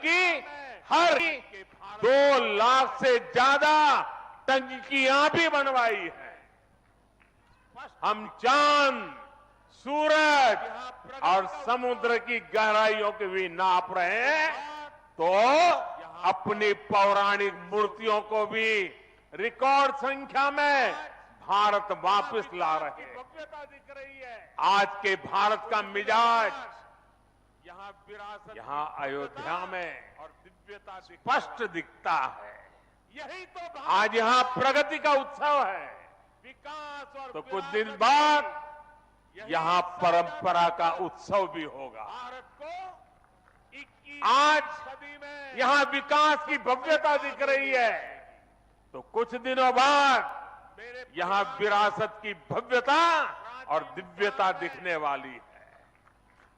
की हर 2 लाख से ज्यादा टंकियां भी बनवाई है। हम चांद, सूरज और समुद्र की गहराइयों की भी नाप रहे हैं, तो अपनी पौराणिक मूर्तियों को भी रिकॉर्ड संख्या में भारत वापस ला रहे हैं। भव्यता दिख रही है। आज के भारत का मिजाज यहाँ विरासत, यहाँ अयोध्या में और दिव्यता स्पष्ट दिखता है। यही तो आज यहाँ प्रगति का उत्सव है, विकास और तो कुछ दिन बाद यहाँ परंपरा का उत्सव भी होगा। भारत को आज सदी में यहाँ विकास की भव्यता दिख रही है, तो कुछ दिनों बाद यहाँ विरासत की भव्यता और दिव्यता दिखने वाली है।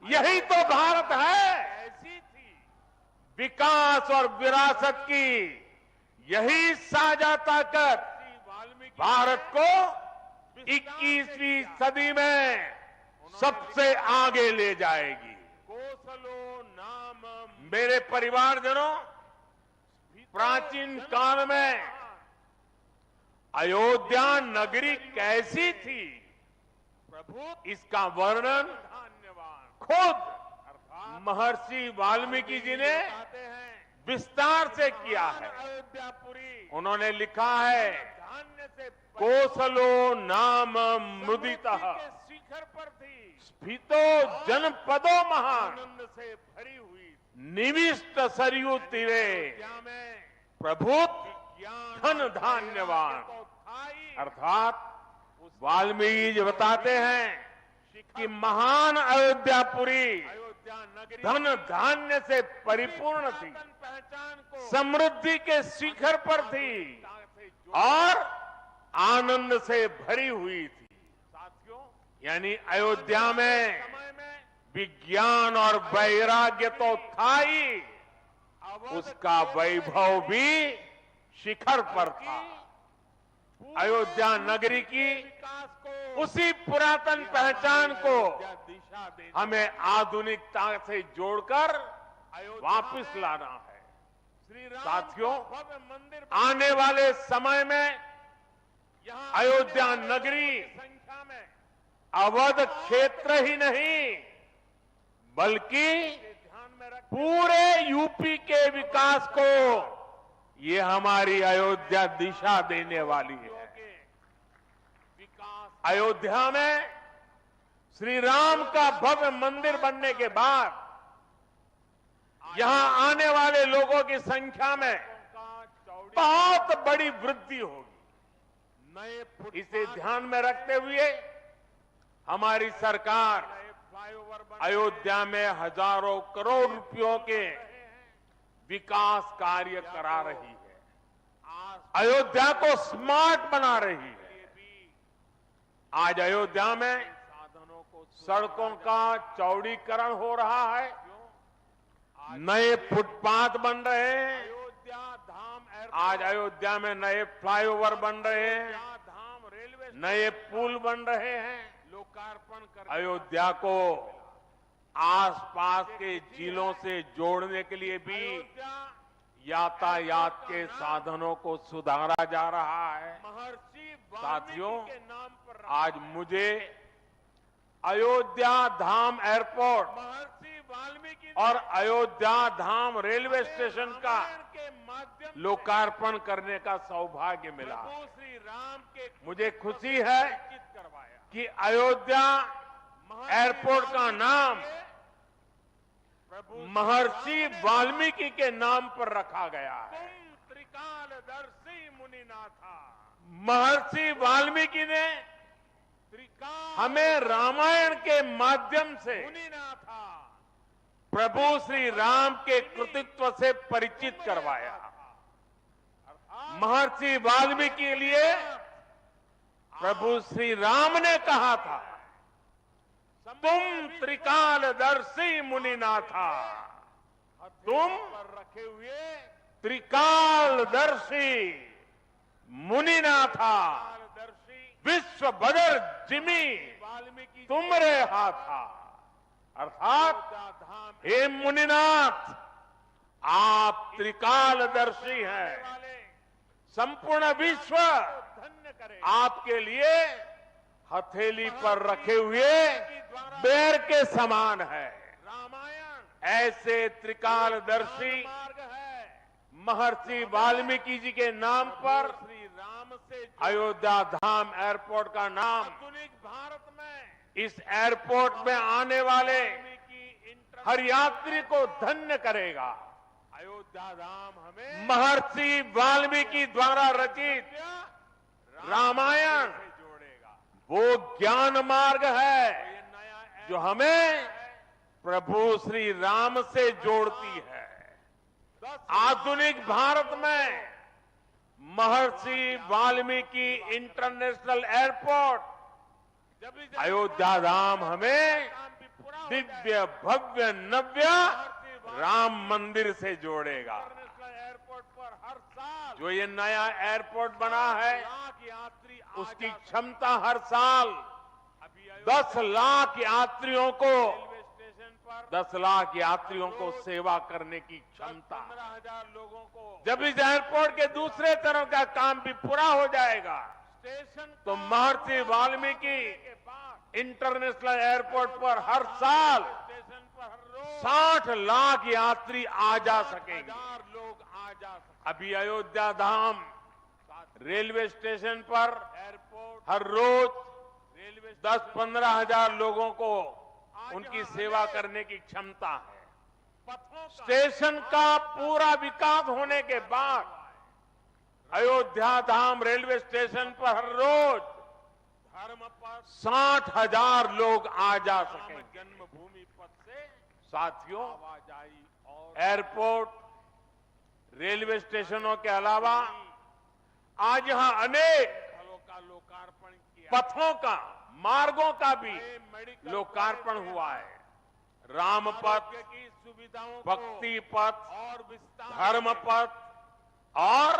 यही तो भारत है। ऐसी थी विकास और विरासत की यही साझा ताकत भारत को 21वीं सदी में सबसे आगे ले जाएगी। कोसलो नाम मेरे परिवारजनों, प्राचीन काल में अयोध्या नगरी कैसी थी, प्रभु इसका वर्णन खुद महर्षि वाल्मीकि जी ने विस्तार से किया है। उन्होंने लिखा है, कोसलो नाम मुदितः शिखर पर थी, स्फीतो जनपदो महान से भरी हुई, निविष्ट सरयू तीरे प्रभु धन धान्यवान। अर्थात वाल्मीकि जी बताते हैं कि महान अयोध्यापुरी धन धान्य से परिपूर्ण थी, समृद्धि के शिखर पर थी और आनंद से भरी हुई थी। साथियों, यानी अयोध्या में विज्ञान और वैराग्य तो था ही, उसका वैभव भी शिखर पर था। अयोध्या नगरी की उसी पुरातन पहचान को हमें आधुनिकता से जोड़कर वापस लाना है। साथियों, आने वाले समय में अयोध्या नगरी अवध क्षेत्र ही नहीं, बल्कि पूरे यूपी के विकास को ये हमारी अयोध्या दिशा देने वाली है। अयोध्या में श्री राम का भव्य मंदिर बनने के बाद यहां आने वाले लोगों की संख्या में बहुत बड़ी वृद्धि होगी। इसे ध्यान में रखते हुए हमारी सरकार अयोध्या में हजारों करोड़ रुपयों के विकास कार्य करा रही है, अयोध्या को स्मार्ट बना रही है। आज अयोध्या में सड़कों का चौड़ीकरण हो रहा है, नए फुटपाथ बन रहे हैं, आज अयोध्या में नए फ्लाईओवर बन रहे हैं, नए पुल बन रहे हैं। लोकार्पण अयोध्या को आसपास के जिलों से जोड़ने के लिए भी यातायात के साधनों को सुधारा जा रहा है। साथियों, आज मुझे अयोध्या धाम एयरपोर्ट और अयोध्या धाम रेलवे स्टेशन का लोकार्पण करने का सौभाग्य मिला। मुझे खुशी है कि अयोध्या एयरपोर्ट का नाम महर्षि वाल्मीकि के नाम पर रखा गया है। त्रिकालदर्शी मुनिनाथा, महर्षि वाल्मीकि ने हमें रामायण के माध्यम से प्रभु श्री राम के कृतित्व से परिचित करवाया। महर्षि वाल्मीकि के लिए प्रभु श्री राम ने कहा था, तुम त्रिकालदर्शी मुनिनाथा, तुम रखे हुए त्रिकालदर्शी मुनिनाथा, विश्व बदर जिमी तुमरे हाथा। अर्थात हे मुनिनाथ, आप त्रिकालदर्शी हैं। संपूर्ण विश्व आपके लिए हथेली पर रखे हुए बेर के समान है। ऐसे त्रिकालदर्शी महर्षि वाल्मीकि जी के नाम पर अयोध्या धाम एयरपोर्ट का नाम भारत में इस एयरपोर्ट में आने वाले हर यात्री को धन्य करेगा। अयोध्या धाम हमें महर्षि वाल्मीकि द्वारा रचित रामायण वो ज्ञान मार्ग है जो हमें प्रभु श्री राम से जोड़ती है। आधुनिक भारत में महर्षि वाल्मीकि इंटरनेशनल एयरपोर्ट अयोध्या धाम हमें दिव्य भव्य नव्य राम मंदिर से जोड़ेगा। जो ये नया एयरपोर्ट बना है उसकी क्षमता हर साल 10 लाख यात्रियों को 10 लाख यात्रियों को सेवा करने की क्षमता। जब इस एयरपोर्ट के दूसरे तरफ का काम भी पूरा हो जाएगा तो महर्षि वाल्मीकि इंटरनेशनल एयरपोर्ट पर हर साल 60 लाख यात्री आ जा सकेंगे। अभी अयोध्या धाम रेलवे स्टेशन पर हर रोज 10-15 हजार लोगों को उनकी सेवा करने की क्षमता है। स्टेशन का पूरा विकास होने के बाद अयोध्या धाम रेलवे स्टेशन पर हर रोज 60,000 लोग आ जा सकेंगे। जन्मभूमि पथ से साथियों, एयरपोर्ट रेलवे स्टेशनों के अलावा आज यहां अनेक पथों का मार्गों का भी लोकार्पण हुआ है। राम पथ, भक्ति पथ, धर्म पथ और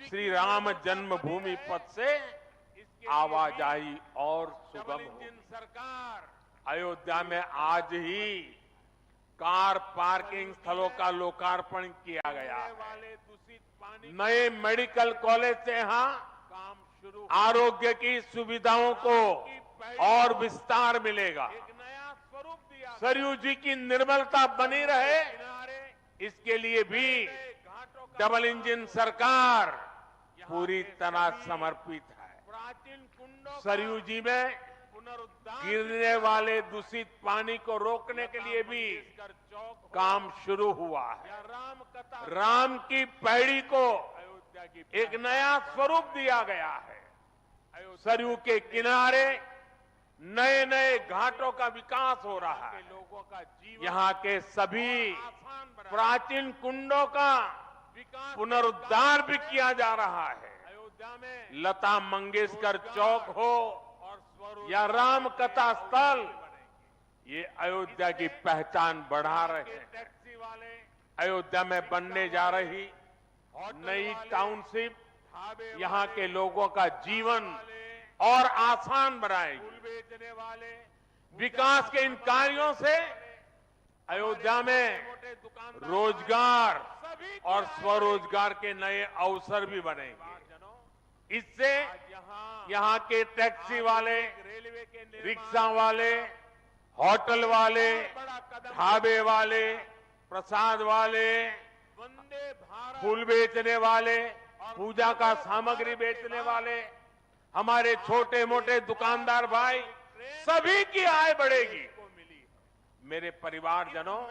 श्री राम जन्मभूमि पथ से आवाजाही और सुगम हो। अयोध्या में आज ही कार पार्किंग स्थलों का लोकार्पण किया गया है। नए मेडिकल कॉलेज से यहां आरोग्य की सुविधाओं को और विस्तार मिलेगा। सरयू जी की निर्मलता बनी रहे इसके लिए भी डबल इंजन सरकार पूरी तरह समर्पित है। सरयू जी में गिरने वाले दूषित पानी को रोकने के लिए भी काम शुरू हुआ है। राम की पैड़ी को एक नया स्वरूप दिया गया है। सरयू के किनारे नए नए घाटों का विकास हो रहा है। यहाँ के सभी प्राचीन कुंडों का पुनरुद्धार भी किया जा रहा है। लता मंगेशकर चौक हो या राम कथा स्थल, ये अयोध्या की पहचान बढ़ा रहे हैं। अयोध्या में बनने जा रही नई टाउनशिप यहाँ के लोगों का जीवन और आसान बनाएगी। विकास के इन कार्यों से अयोध्या में रोजगार और स्वरोजगार के नए अवसर भी बनेंगे। इससे यहाँ के टैक्सी वाले, रिक्शा वाले, होटल वाले, ढाबे वाले, प्रसाद वाले, फूल बेचने वाले, पूजा का सामग्री बेचने वाले, हमारे छोटे मोटे दुकानदार भाई, सभी की आय बढ़ेगी। मेरे परिवारजनों,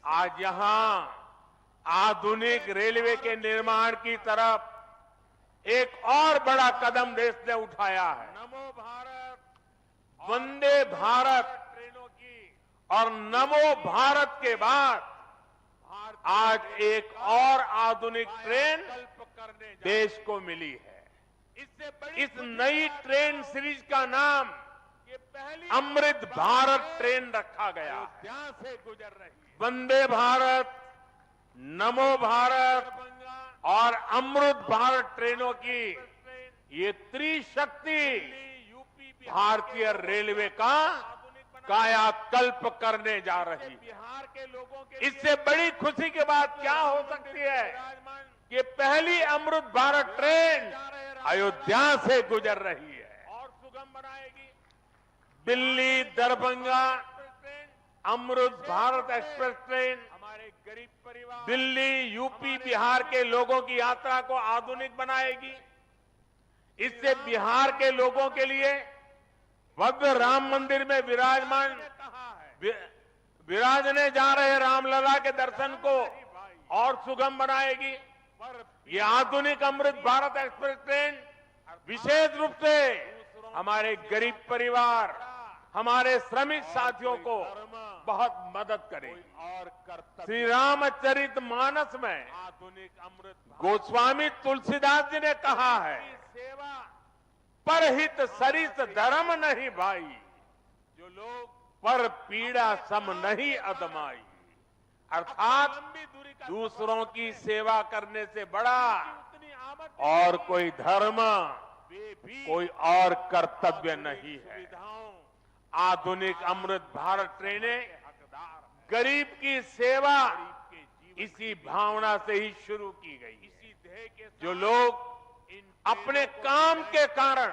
आज यहाँ आधुनिक रेलवे के निर्माण की तरफ एक और बड़ा कदम देश ने उठाया है। नमो भारत, वंदे भारत ट्रेनों की और नमो भारत के बाद आज एक और आधुनिक ट्रेन देश को मिली है। इस नई ट्रेन सीरीज का नाम अमृत भारत ट्रेन रखा गया है। वंदे भारत, नमो भारत और अमृत भारत ट्रेनों की ये त्रिशक्ति भारतीय रेलवे का कायाकल्प करने जा रही है। बिहार के लोगों के इससे बड़ी खुशी की बात क्या हो सकती है कि पहली अमृत भारत ट्रेन अयोध्या से गुजर रही है और सुगम बनाएगी। Delhi Darbhanga train Amrit Bharat express train हमारे गरीब परिवार, दिल्ली यूपी बिहार के लोगों की यात्रा को आधुनिक बनाएगी। इससे बिहार के लोगों के लिए भव्य राम मंदिर में विराजमान कहा है विराजने जा रहे रामलला के दर्शन को और सुगम बनाएगी। पर ये आधुनिक अमृत भारत एक्सप्रेस ट्रेन विशेष रूप से हमारे गरीब परिवार, हमारे श्रमिक साथियों को बहुत मदद करेगी। और कर्तव्य श्री रामचरित मानस में आधुनिक अमृत गोस्वामी तुलसीदास जी ने कहा है, की सेवा परहित सरिस धर्म नहीं भाई, जो लोग पर पीड़ा सम नहीं अदमाई। अर्थात लंबी दूरी का दूसरों की सेवा करने से बड़ा उतनी आमद और कोई धर्म, वे भी कोई और कर्तव्य नहीं है। सुविधाओं आधुनिक अमृत भारत ट्रेनें हकदार है। गरीब की सेवा के जीवन इसी भावना से ही शुरू की गई है। इसी ध्येय के साथ जो लोग इन अपने काम के कारण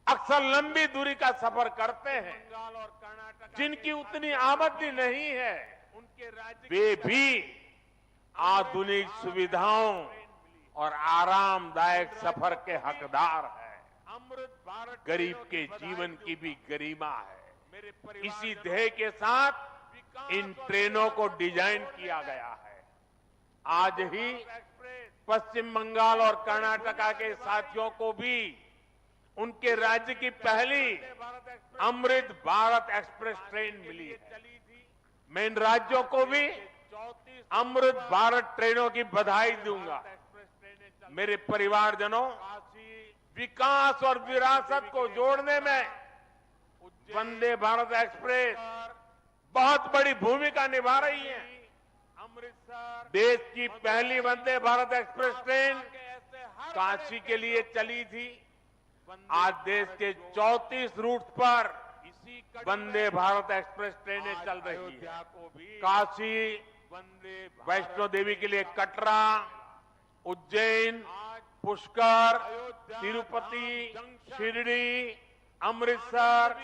अक्सर लंबी दूरी का सफर करते हैं, बंगाल और कर्नाटक जिनकी उतनी आमदनी नहीं है, उनके राज्य वे भी आधुनिक सुविधाओं और आरामदायक सफर के हकदार हैं। अमृत भारत गरीब के जीवन की भी गरिमा है। मेरे परिवार इसी ध्येय के साथ इन ट्रेनों को डिजाइन किया गया है। आज ही एक्सप्रेस पश्चिम बंगाल और कर्नाटका के साथियों को भी उनके राज्य की पहली Bharat express Amrit Bharat express train मिली है। चली थी। मैं इन राज्यों को भी 34 अमृत भारत ट्रेनों की बधाई दूंगा। एक्सप्रेस ट्रेनें चल मेरे परिवारजनों, काशी विकास और विरासत को जोड़ने में वंदे भारत एक्सप्रेस बहुत बड़ी भूमिका निभा रही है। अमृतसर देश की पहली वंदे भारत एक्सप्रेस ट्रेन के ऐसे हर काशी के लिए चली थी। वंदे आज देश के 34 रूट पर इसी कड़ी वंदे भारत एक्सप्रेस ट्रेनें चल रही अयोध्या है। को भी काशी, वंदे वैष्णो देवी के लिए कटरा, उज्जैन, आज पुष्कर, अयोध्या, तिरुपति, धाम, जंक्शन, शिरडी, अमृतसर,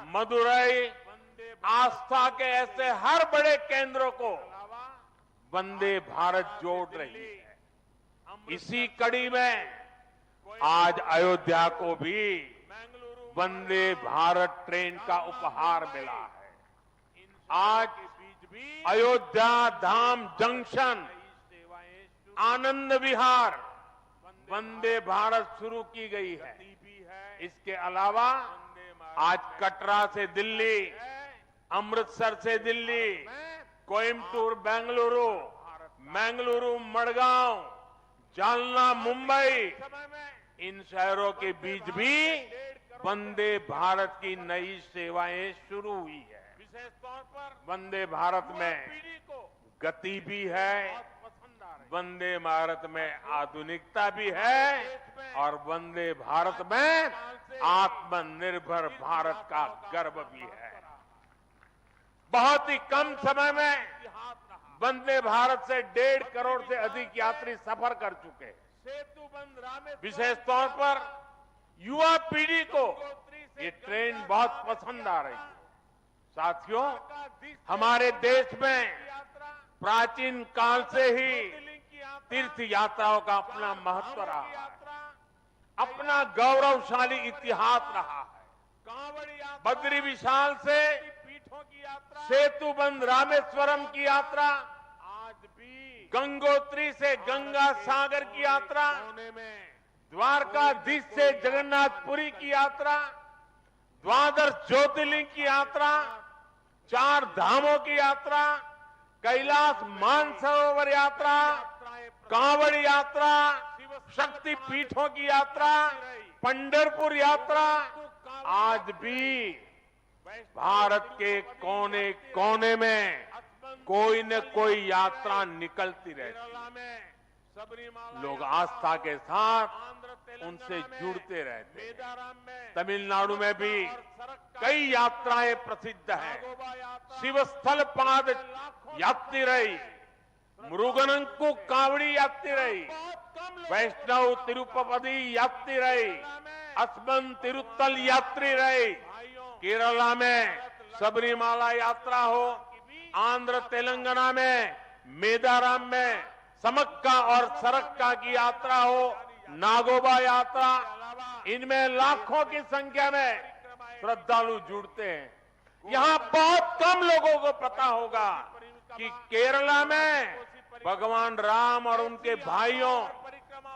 मदुरई, वंदे आस्था के ऐसे हर बड़े केंद्रों को अलावा वंदे भारत जोड़ रही है। अमृत इसी कड़ी में आज अयोध्या को भी बेंगलुरु वंदे भारत ट्रेन का उपहार मिला है। आज के बीच भी अयोध्या धाम जंक्शन, कई सेवाएं शुरू आनंद विहार वंदे भारत शुरू की गई है। भी है। इसके अलावा वंदे भारत आज कटरा से दिल्ली, है। अमृतसर से दिल्ली, मैं कोयम्बटूर बेंगलुरु, बेंगलुरु मड़गांव, जालना मुंबई, समय में इन शहरों के बीच भी वंदे भारत की नई सेवाएं शुरू हुई है। विशेष तौर पर वंदे भारत में पीढ़ी को गति भी है, बहुत पसंद आ रही वंदे भारत में आधुनिकता भी है और वंदे भारत में आत्मनिर्भर भारत का गर्व भी है। बहुत ही कम समय में इतिहास रहा। वंदे भारत से 1.5 करोड़ से अधिक यात्री सफर कर चुके हैं। सेतु बंद रामेश्वर विशेष तौर पर युवा पीढ़ी को गंगोत्री से ये ट्रेन बहुत पसंद आ रही है। साथियों, का दिस हमारे देश में यात्रा प्राचीन काल से ही दिल्ली की यात्रा तीर्थ यात्राओं का अपना महत्व रहा की है, यात्रा अपना गौरवशाली इतिहास रहा है। कांवड़ यात्रा बद्री विशाल से पीठों की यात्रा सेतुबंद रामेश्वरम की यात्रा, आज भी गंगोत्री से गंगा सागर की यात्रा, कोने में द्वारकाधीश से जगन्नाथपुरी की यात्रा, द्वादश ज्योतिर्लिंग की यात्रा, 4 धामों की यात्रा, कैलाश मानसरोवर यात्रा, कांवड़ यात्रा, शक्ति पीठों की यात्रा, पंढरपुर यात्रा आज भी भारत के कोने कोने में कोई न कोई यात्रा निकलती रहती है। केरला में सबरीमाला लोग यात्रा आस्था के साथ आंध्र तेलंगाना उनसे में, जुड़ते रहते हैं। मेदाराम में, तमिलनाडु में भी और सरक्का कई यात्राएं प्रसिद्ध हैं। नागोबा यात्रा, शिवस्थल पाद लाखों यात्री रही, मुरुगनंकु कावड़ी यात्री रही, बहुत कम लोग वैष्णव तिरुपति यात्री रही, अस्मन तिरुत्तल यात्री रही, भाइयों केरला में सबरीमाला यात्रा हो, आंध्र तेलंगाना में मेदाराम में समक्का और सरक्का की यात्रा हो, नागोबा यात्रा, इनमें लाखों की संख्या में श्रद्धालु जुड़ते हैं। यहाँ बहुत कम लोगों को पता होगा कि केरला में भगवान राम और उनके भाइयों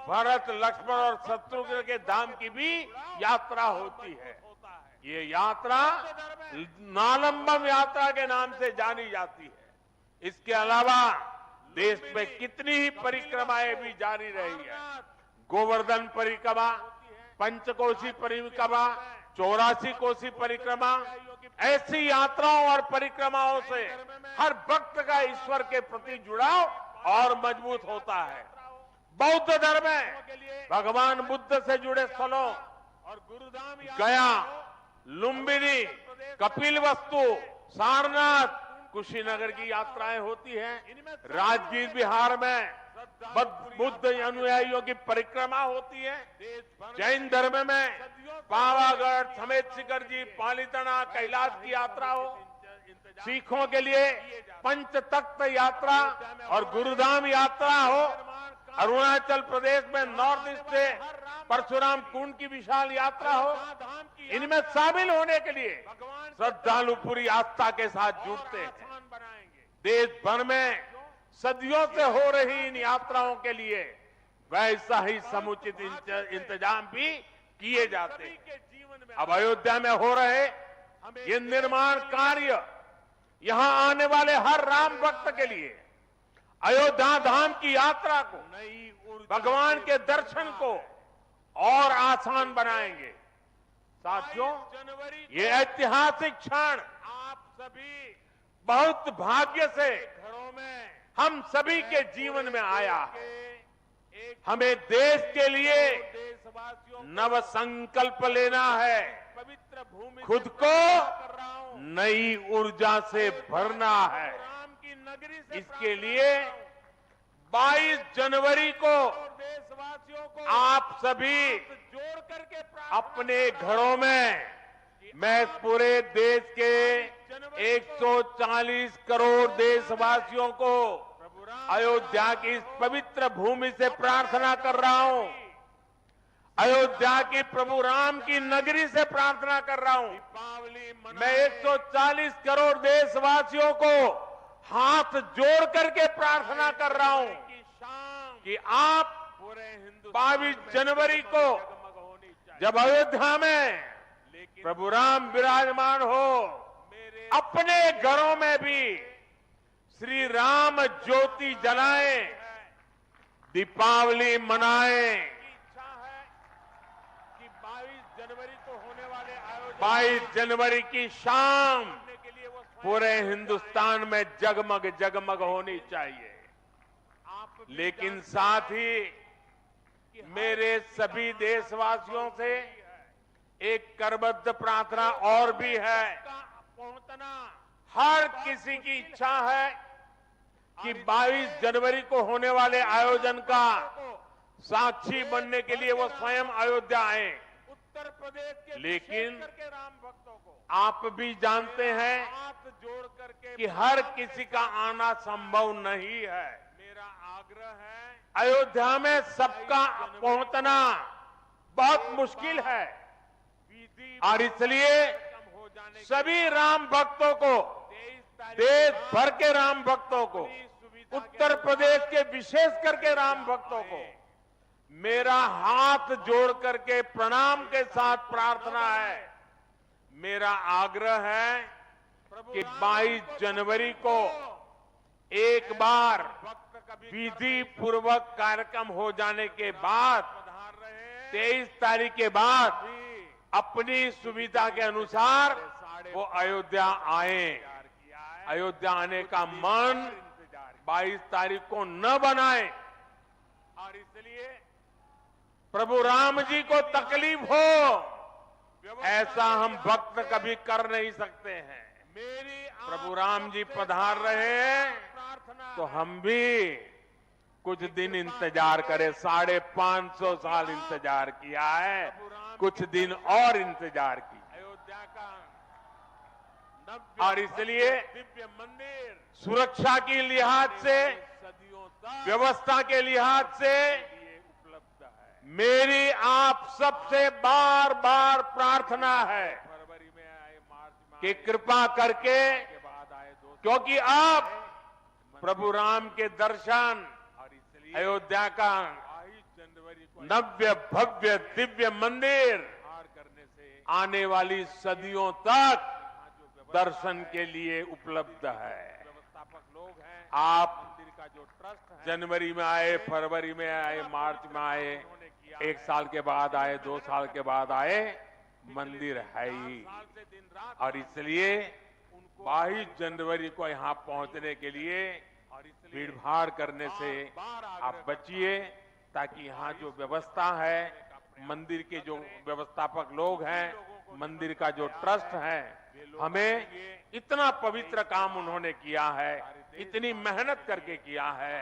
भरत, लक्ष्मण और शत्रुघ्न के धाम की भी यात्रा होती है। ये यात्रा नालंबम यात्रा के नाम से जानी जाती है। इसके अलावा देश में कितनी ही परिक्रमाएं भी जारी रही है। गोवर्धन परिक्रमा, पंचकोशी परिक्रमा, 84 कोसी परिक्रमा, ऐसी यात्राओं और परिक्रमाओं से हर भक्त का ईश्वर के प्रति जुड़ाव और मजबूत होता है। बौद्ध धर्म में भगवान बुद्ध से जुड़े स्थलों और गुरुधाम गया, लुम्बिनी, कपिलवस्तु, सारनाथ, कुशीनगर की यात्राएं होती हैं। राजगीर बिहार में बुद्ध अनुयायियों की परिक्रमा होती है। जैन धर्म में पावागढ़, समेत शिखर जी, पालीताना, कैलाश की यात्रा हो। सिखों के लिए पंच तख्त यात्रा और गुरुधाम यात्रा हो। अरुणाचल प्रदेश में नॉर्थ ईस्ट से परशुराम कुंड की विशाल यात्रा हो। इनमें शामिल होने के लिए श्रद्धालु पूरी आस्था के साथ जुटते हैं। देश भर में सदियों से हो रही इन यात्राओं के लिए वैसा ही समुचित इंतजाम भी किए जाते हैं। अब अयोध्या में हो रहे ये निर्माण कार्य यहां आने वाले हर राम भक्त के लिए अयोध्या धाम की यात्रा को, भगवान के दर्शन को और आसान बनाएंगे। साथियों, ये ऐतिहासिक क्षण आप सभी बहुत भाग्य से घरों में हम सभी के जीवन में आया है। एक हमें देश के लिए देशवासियों नव संकल्प लेना है। पवित्र भूमि खुद से को प्रार्थना कर रहा हूं। नई ऊर्जा से भरना है। राम की नगरी से इसके प्रार्थना लिए कर रहा हूं। 22 जनवरी को और देशवासियों को आप सभी हाथ जोड़ करके प्रार्थना अपने घरों में, मैं पूरे देश के 140 करोड़ देशवासियों को प्रभु राम अयोध्या की इस पवित्र भूमि से प्रार्थना कर रहा हूं। अयोध्या की प्रभु राम की नगरी से प्रार्थना कर रहा हूं। दीपावली मैं 140 करोड़ देशवासियों को हाथ जोड़ करके प्रार्थना कर रहा हूं की शाम कि आप पूरे हिंदुस्तान 22 में जनवरी को जगमग होनी चाहिए। जब अयोध्या में लेकिन प्रभु राम विराजमान हो, मेरे अपने घरों में भी श्री राम ज्योति जलाएं, दीपावली मनाएं। की इच्छा है कि 22 जनवरी को होने वाले आयोजन 22 जनवरी की शाम करने के लिए वो स्वयं पूरे हिंदुस्तान में जगमग जगमग होनी चाहिए। आप भी लेकिन जानते साथ हैं ही कि हर मेरे किसी सभी का देशवासियों से है। एक करबद्ध प्रार्थना और भी है। का पहुंचना हर किसी की इच्छा है कि 22 जनवरी को होने वाले आयोजन का साक्षी बनने के लिए वो स्वयं अयोध्या आए। उत्तर प्रदेश के लेकिन विशेष करके राम भक्तों को आप भी जानते हैं हाथ जोड़ करके कि हर किसी का आना संभव नहीं है। मेरा आग्रह है अयोध्या में सबका पहुंचना बहुत मुश्किल है विधि और इसलिए कम हो जाने सभी राम भक्तों को, 23 तारीख देश भर के राम भक्तों को, की सुविधा उत्तर प्रदेश के विशेष करके राम भक्तों को मेरा हाथ जोड़ करके प्रणाम के साथ प्रार्थना है। मेरा आग्रह है प्रभु कि राम 22 जनवरी को एक बार भक्त कभी विधि पूर्वक कार्यक्रम हो जाने के बाद पधार रहे 23 तारीख के बाद भी अपनी सुविधा के अनुसार वो अयोध्या आए। तैयार किया है। अयोध्या आने का मन इंतजार 22 तारीख को न बनाए। और इसलिए प्रभु राम जी को तकलीफ हो ऐसा हम भक्त कभी कर नहीं सकते हैं। प्रभु राम जी पधार रहे हैं तो हम भी कुछ दिन इंतजार करें। 550 साल इंतजार किया है, कुछ दिन और इंतजार की। अयोध्या का और इसलिए दिव्य मंदिर सुरक्षा की लिहाज से, व्यवस्था के लिहाज से उपलब्ध है। मेरी आप सबसे बार बार प्रार्थना है फरवरी में आए, मार्च में कि कृपा करके, क्योंकि आप प्रभु राम के दर्शन अयोध्या का नव्य भव्य दिव्य मंदिर करने से आने वाली सदियों तक दर्शन के लिए उपलब्ध है। व्यवस्थापक लोग हैं, आप मंदिर का जो ट्रस्ट है, जनवरी में आए, फरवरी में आए, मार्च में आए, 1 साल के बाद आए, 2 साल के बाद आए, मंदिर है ही। और इसलिए 22 जनवरी को यहां पहुंचने के लिए भीड़ भाड़ करने से आप बचिए, ताकि यहां जो व्यवस्था है, मंदिर के जो व्यवस्थापक लोग हैं, मंदिर का जो ट्रस्ट है, हमें इतना पवित्र काम उन्होंने किया है, इतनी मेहनत करके किया है,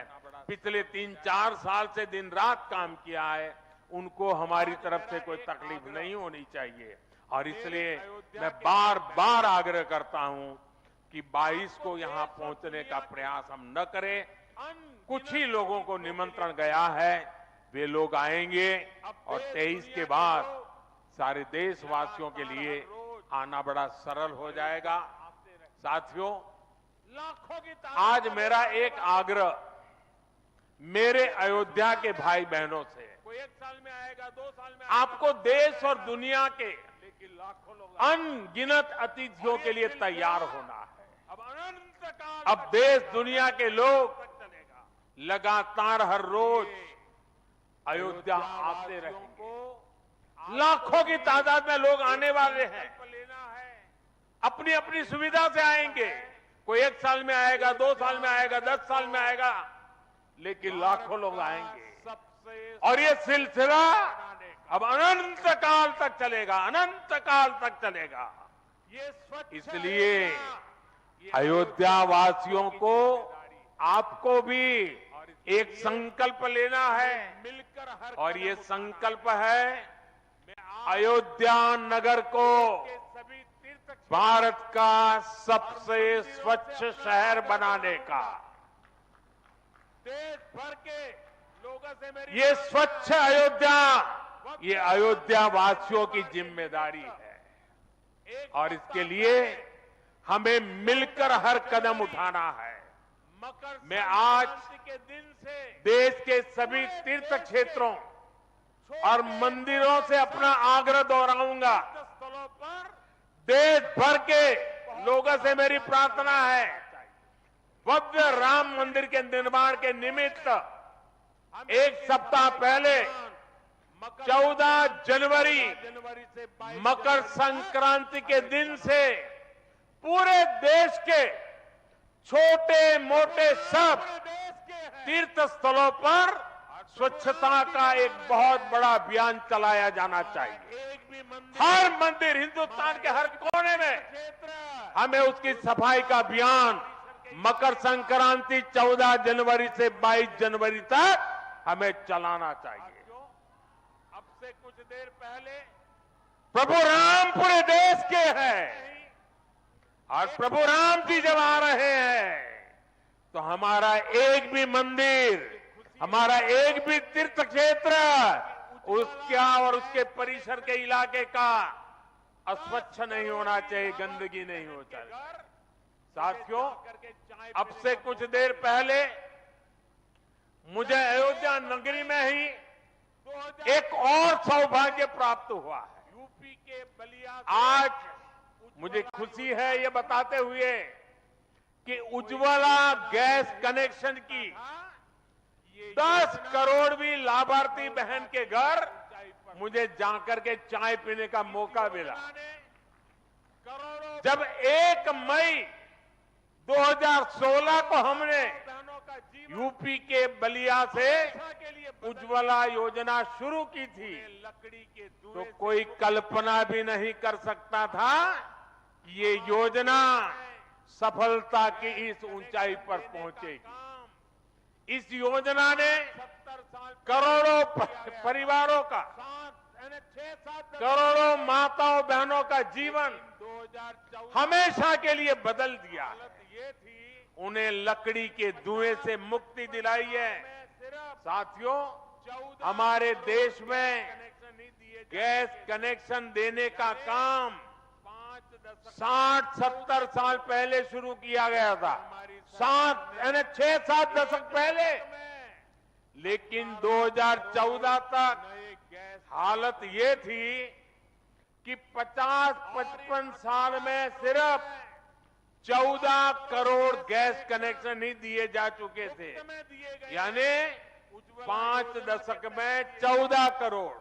पिछले 3-4 साल से दिन रात काम किया है, उनको हमारी तरफ से कोई तकलीफ नहीं होनी चाहिए। और इसलिए मैं बार बार आग्रह करता हूं कि 22 को यहां पहुंचने का प्रयास हम न करें। कुछ ही लोगों को निमंत्रण गया है, वे लोग आएंगे और 23 के बाद सारे देशवासियों के लिए आना बड़ा सरल हो जाएगा। साथियों, लाखों की आज मेरा एक आग्रह मेरे अयोध्या के भाई बहनों से, कोई 1 साल में आएगा, 2 साल में आएगा, आपको देश और दुनिया के लाखों लोग अनगिनत अतिथियों के लिए तैयार होना है। अब अनंत काल, अब देश दुनिया के लोग लगातार हर रोज अयोध्या आते रहेंगे। लाखों की तादाद में लोग आने वाले हैं, अपनी अपनी सुविधा से आएंगे। कोई 1 साल में आएगा, 2 साल में आएगा, 10 साल में आएगा, लेकिन लाखों लोग आएंगे। और ये सिलसिला अब अनंत काल तक चलेगा, अनंत काल तक चलेगा। इसलिए अयोध्या वासियों को, आपको भी एक संकल्प लेना है, मिलकर, और ये संकल्प है अयोध्या नगर को भारत का सबसे स्वच्छ शहर बनाने का। देश भर के लोगों से मेरी ये स्वच्छ अयोध्या, ये अयोध्या वासियों की जिम्मेदारी है, और इसके लिए हमें मिलकर हर कदम उठाना है। मैं आज के दिन से देश के सभी तीर्थ क्षेत्रों और मंदिरों से अपना आग्रह दोहराऊंगा। देश भर के लोगों से मेरी प्रार्थना है, भव्य राम मंदिर के निर्माण के निमित्त 1 सप्ताह पहले 14 जनवरी मकर संक्रांति के दिन से पूरे देश के छोटे मोटे सब तीर्थ स्थलों पर स्वच्छता का एक बहुत बड़ा अभियान चलाया जाना चाहिए। हर मंदिर, हिंदुस्तान के हर कोने में हमें उसकी सफाई का अभियान मकर संक्रांति 14 जनवरी से 22 जनवरी तक हमें चलाना चाहिए। अब से कुछ देर पहले प्रभु राम पूरे देश के हैं, और प्रभु राम जी जब आ रहे हैं तो हमारा एक भी मंदिर, हमारा एक भी तीर्थ क्षेत्र उसका और उसके परिसर के इलाके का अस्वच्छ नहीं होना चाहिए, गंदगी नहीं हो चाहिए। साथियों, अब से कुछ देर पहले मुझे अयोध्या नगरी में ही एक और सौभाग्य प्राप्त हुआ है। यूपी के बलिया आज मुझे खुशी है ये बताते हुए कि उज्ज्वला गैस कनेक्शन की 10 करोड़वीं लाभार्थी बहन के घर मुझे जाकर के चाय पीने का मौका मिला। जब 1 मई 2016 को हमने यूपी के बलिया से उज्ज्वला योजना शुरू की थी लकड़ी के तो कोई कल्पना भी नहीं कर सकता था कि ये योजना सफलता की इस ऊंचाई पर पहुंचेगी। इस योजना ने 70 साल करोड़ों परिवारों का, 6-7 करोड़ों माताओं बहनों का जीवन 2014 हमेशा के लिए बदल दिया है। हालत ये थी उन्हें लकड़ी के धुएं से मुक्ति दिलाई है। सिर्फ साथियों, 14 हमारे देश में कनेक्शन नहीं दिए गैस कनेक्शन देने का काम 5 दशक 60-70 साल पहले शुरू किया गया था, 6-7 दशक पहले। लेकिन 2014 तक नए गैस हालत ये थी कि 50-55 साल में सिर्फ 14 करोड़ गैस कनेक्शन ही दिए जा चुके थे, में दिए गए यानी 5 दशक में 14 करोड़,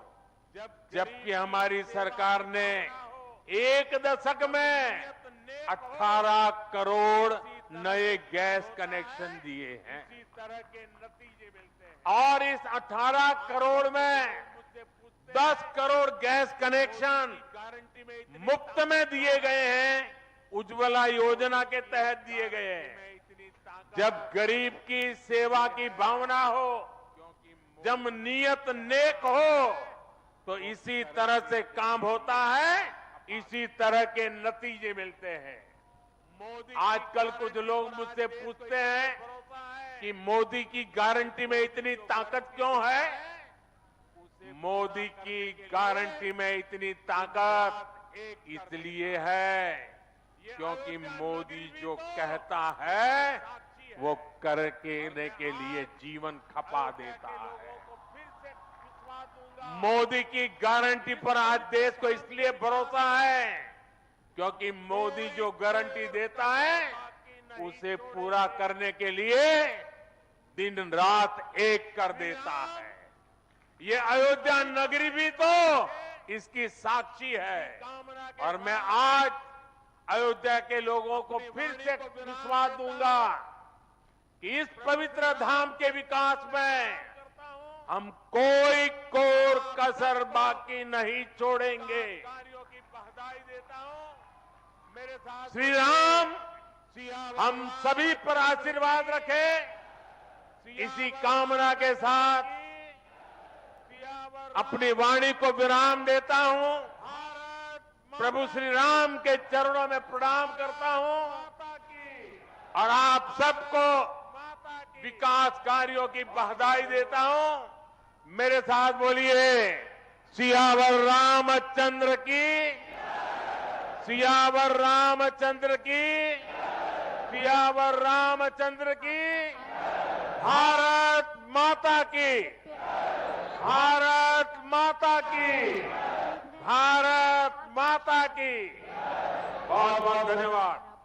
जबकि हमारी सरकार ने एक दशक में 18 करोड़ नए गैस कनेक्शन दिए हैं। इसी तरह के नतीजे मिलते हैं। और इस 18 करोड़ में मुझसे पूछते 10 करोड़ गैस कनेक्शन गारंटी में इतनी मुफ्त में दिए गए हैं, उज्ज्वला योजना के तहत दिए गए हैं। इतनी ताकत जब गरीब की सेवा की भावना हो, क्योंकि जब नीयत नेक हो, तो इसी तरह से काम होता है, इसी तरह के नतीजे मिलते हैं। मोदी आजकल कुछ लोग मुझसे पूछते हैं भरोसा है कि मोदी की गारंटी में इतनी ताकत क्यों है? मोदी की गारंटी में इतनी ताकत इसलिए है क्योंकि मोदी जो कहता है वो करने के लिए जीवन खपा देता है। को फिर से विश्वास दूंगा मोदी की गारंटी पर आज देश को इसलिए भरोसा है क्योंकि मोदी जो गारंटी देता है उसे पूरा करने के लिए दिन रात एक कर देता है। ये अयोध्या नगरी भी तो इसकी साक्षी है। कामना के और मैं आज अयोध्या के लोगों को फिर से विश्वास दूंगा कि इस पवित्र धाम के विकास में करता हूं हम कोई कोर कसर बाकी नहीं छोड़ेंगे। कार्यों की बधाई देता हूं। मेरे साथ श्री राम सियावर हम सभी पर आशीर्वाद रखें। इसी कामना के साथ सियावर अपनी वाणी को विराम देता हूं। भारत प्रभु श्री राम के चरणों में प्रणाम करता हूं माता की और आप सबको माता की विकास कार्यों की बधाई देता हूं। मेरे साथ बोलिए, सियावर रामचंद्र की, सियावर रामचंद्र की, सियावर रामचंद्र की, भारत माता की, भारत माता की, भारत माता की। बहुत बहुत धन्यवाद।